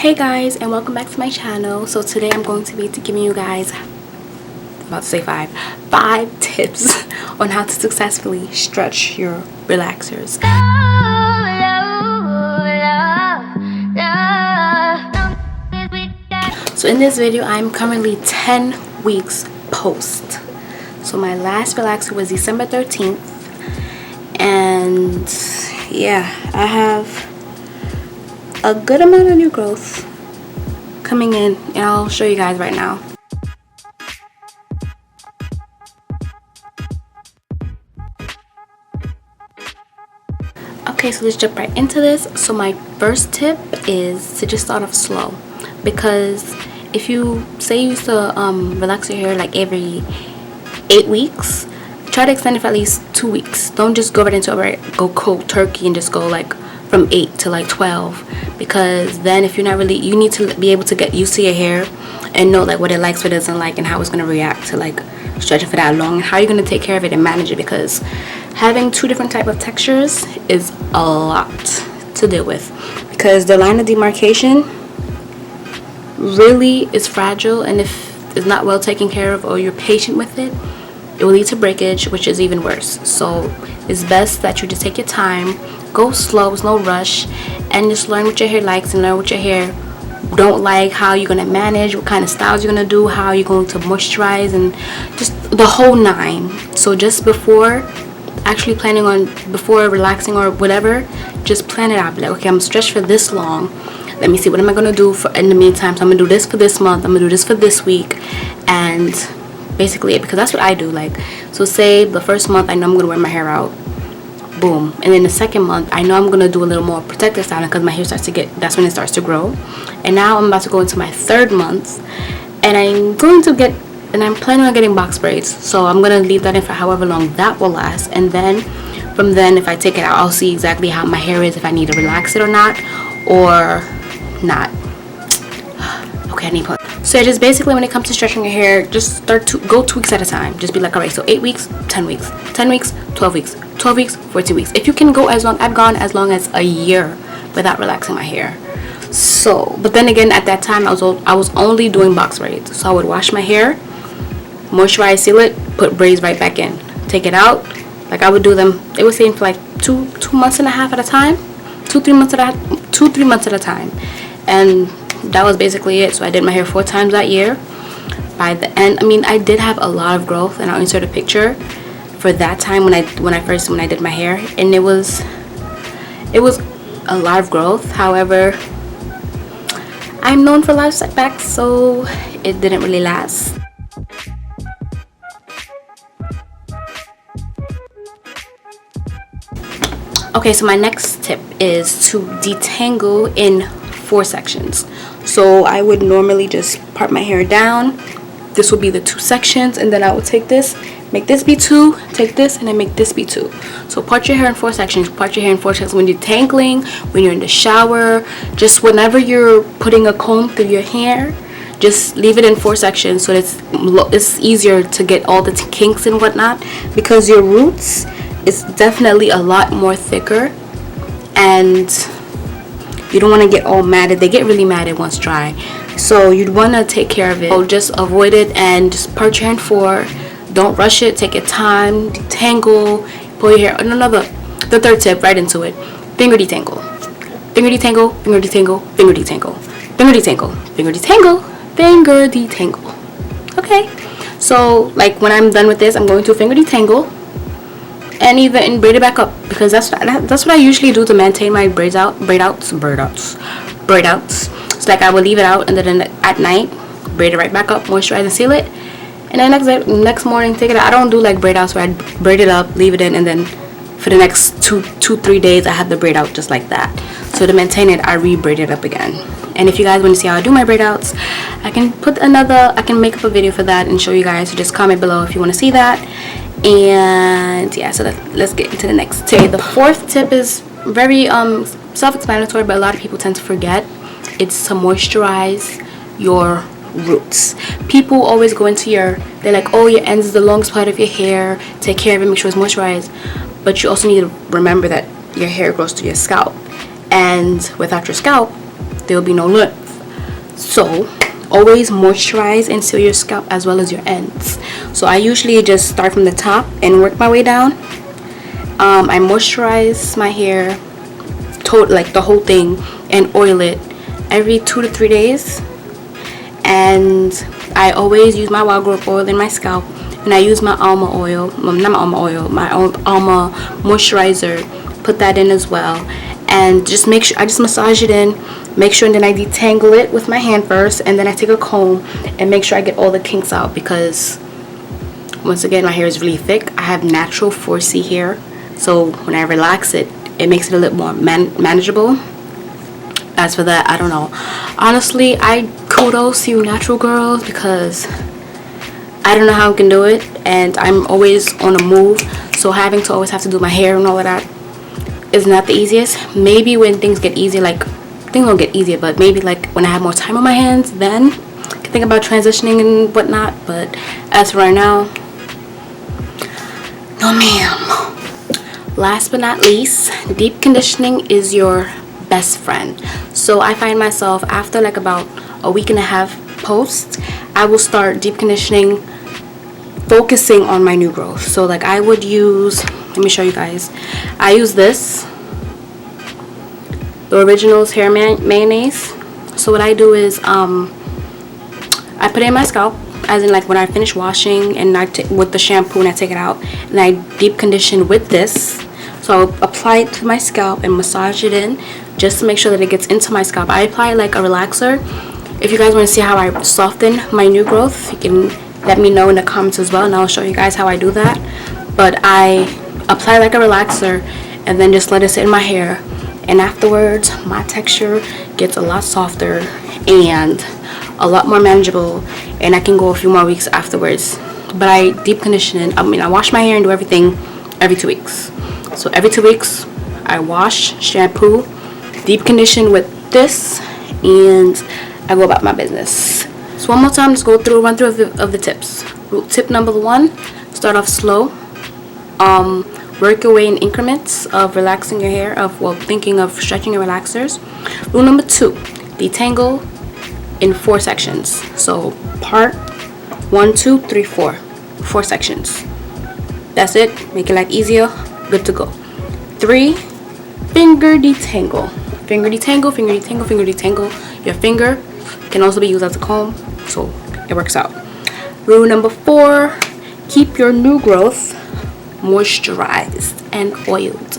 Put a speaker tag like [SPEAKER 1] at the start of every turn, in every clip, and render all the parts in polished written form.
[SPEAKER 1] Hey guys, and welcome back to my channel. So today I'm going to be giving you guys, I'm about to say five tips on how to successfully stretch your relaxers. So in this video I'm currently 10 weeks post. So my last relaxer was December 13th, and yeah, I have a good amount of new growth coming in, and I'll show you guys right now. Okay, so let's jump right into this. So my first tip is to just start off slow, because if you say you used to relax your hair like every 8 weeks, try to extend it for at least 2 weeks. Don't just go right into it, go cold turkey and just go like from 8 to like 12, because then if you're not really, you need to be able to get used to your hair and know like what it likes, what it doesn't like, and how it's going to react to like stretching for that long, and how you're going to take care of it and manage it, because having 2 different type of textures is a lot to deal with, because the line of demarcation really is fragile, and if it's not well taken care of or you're patient with it, it will lead to breakage, which is even worse. So it's best that you just take your time, go slow, there's no rush, and just learn what your hair likes and learn what your hair don't like, how you're going to manage, what kind of styles you're going to do, how you're going to moisturize, and just the whole 9. So just before actually planning on, before relaxing or whatever, just plan it out. Be like, okay, I'm stretched for this long, let me see what am I going to do for in the meantime. So I'm going to do this for this month, I'm going to do this for this week, and basically because that's what I do. Like, so say the first month I know I'm going to wear my hair out, boom, and then the second month I know I'm going to do a little more protective styling, because my hair starts to get, that's when it starts to grow. And now I'm about to go into my 3rd month, and I'm planning on getting box braids, so I'm going to leave that in for however long that will last, and then from then if I take it out, I'll see exactly how my hair is, if I need to relax it or not. Okay, I need put. So just basically, when it comes to stretching your hair, just start to go 2 weeks at a time. Just be like, all right, so 8 weeks, 10 weeks, 10 weeks, 12 weeks, 12 weeks, 14 weeks. If you can go as long, I've gone as long as a year without relaxing my hair. So, but then again, at that time, I was only doing box braids. So I would wash my hair, moisturize, seal it, put braids right back in, take it out. Like I would do them, it was saying for like 2 months and a half at a time, 2-3 months at a time, and that was basically it. So I did my hair 4 times that year. By the end, I mean, I did have a lot of growth, and I'll insert a picture for that time when I did my hair, and it was a lot of growth. However, I'm known for life setbacks, so it didn't really last. Okay, so my next tip is to detangle in 4 sections. So I would normally just part my hair down. This will be the 2 sections, and then I will take this, make this be 2, take this, and then make this be 2. So part your hair in 4 sections. Part your hair in 4 sections when you're detangling, when you're in the shower, just whenever you're putting a comb through your hair, just leave it in 4 sections, so it's easier to get all the kinks and whatnot, because your roots is definitely a lot more thicker, and you don't want to get all matted. They get really matted once dry, so you'd want to take care of it. So just avoid it and just part your hair in 4. Don't rush it, take your time, detangle, pull your hair. The 3rd tip, right into it. Finger detangle, finger detangle, finger detangle, finger detangle, finger detangle, finger detangle, finger detangle. Okay, so like when I'm done with this, I'm going to finger detangle and even braid it back up, because that's what I usually do to maintain my braid outs. So like I will leave it out, and then at night braid it right back up, moisturize and seal it, and then next morning take it out. I don't do like braid outs where I braid it up, leave it in, and then for the next 2-3 days I have the braid out just like that. So to maintain it, I re-braid it up again. And if you guys want to see how I do my braid outs, I can make up a video for that and show you guys. So just comment below if you want to see that. And yeah, so let's get into the next tip. The 4th tip is very self-explanatory, but a lot of people tend to forget. It's to moisturize your roots. People always go into they're like, oh, your ends is the longest part of your hair, take care of it, make sure it's moisturized. But you also need to remember that your hair grows to your scalp, and without your scalp there will be no length. So always moisturize and seal your scalp as well as your ends. So I usually just start from the top and work my way down. I moisturize my hair, like the whole thing, and oil it every 2 to 3 days. And I always use my wild growth oil in my scalp, and I use my almond oil, not my almond oil, my almond moisturizer, put that in as well. And just make sure I just massage it in, make sure, and then I detangle it with my hand first, and then I take a comb and make sure I get all the kinks out, because once again, my hair is really thick. I have natural 4C hair, so when I relax it, it makes it a little more manageable. As for that, I don't know. Honestly, I kudos to you natural girls, because I don't know how I can do it, and I'm always on the move, so having to always have to do my hair and all of that is not the easiest. Maybe when things get easier, like things don't get easier, but maybe like when I have more time on my hands, then I can think about transitioning and whatnot. But as for right now, no ma'am. Last but not least, deep conditioning is your best friend. So I find myself after like about a week and a half post, I will start deep conditioning, focusing on my new growth. So like I would use, let me show you guys. I use this, the Originals hair mayonnaise. So what I do is I put it in my scalp, as in like when I finish washing, and I with the shampoo, and I take it out and I deep condition with this. So I'll apply it to my scalp and massage it in, just to make sure that it gets into my scalp. I apply it like a relaxer. If you guys want to see how I soften my new growth, you can let me know in the comments as well, and I'll show you guys how I do that. But I apply like a relaxer and then just let it sit in my hair, and afterwards my texture gets a lot softer and a lot more manageable, and I can go a few more weeks afterwards. But I deep condition it. I wash my hair and do everything every 2 weeks. So every 2 weeks I wash, shampoo, deep condition with this, and I go about my business. So one more time, let's go through, run through of the tips. Tip number 1, start off slow. Work your way in increments of relaxing your hair, thinking of stretching your relaxers. Rule number 2, detangle in 4 sections. So part 1, 2, 3, 4. 4 sections. That's it. Make it like easier. Good to go. 3, finger detangle. Finger detangle, finger detangle, finger detangle. Your finger can also be used as a comb, so it works out. Rule number 4, keep your new growth moisturized and oiled.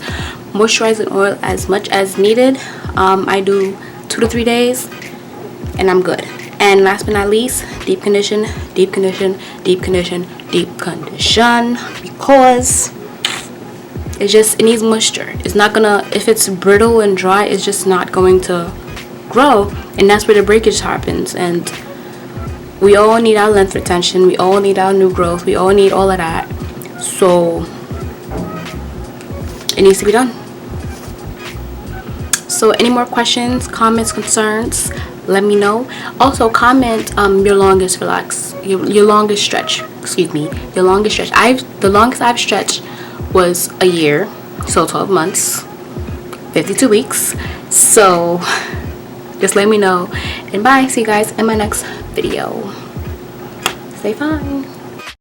[SPEAKER 1] Moisturize and oil as much as needed. I do 2 to 3 days and I'm good. And last but not least, deep condition, deep condition, deep condition, deep condition, because it needs moisture. It's not gonna, if it's brittle and dry, it's just not going to grow, and that's where the breakage happens. And we all need our length retention, we all need our new growth, we all need all of that. So it needs to be done. So any more questions, comments, concerns, let me know. Also comment your longest your longest stretch, your longest stretch. The longest I've stretched was a year, so 12 months, 52 weeks. So just let me know, and bye. See you guys in my next video. Stay fine.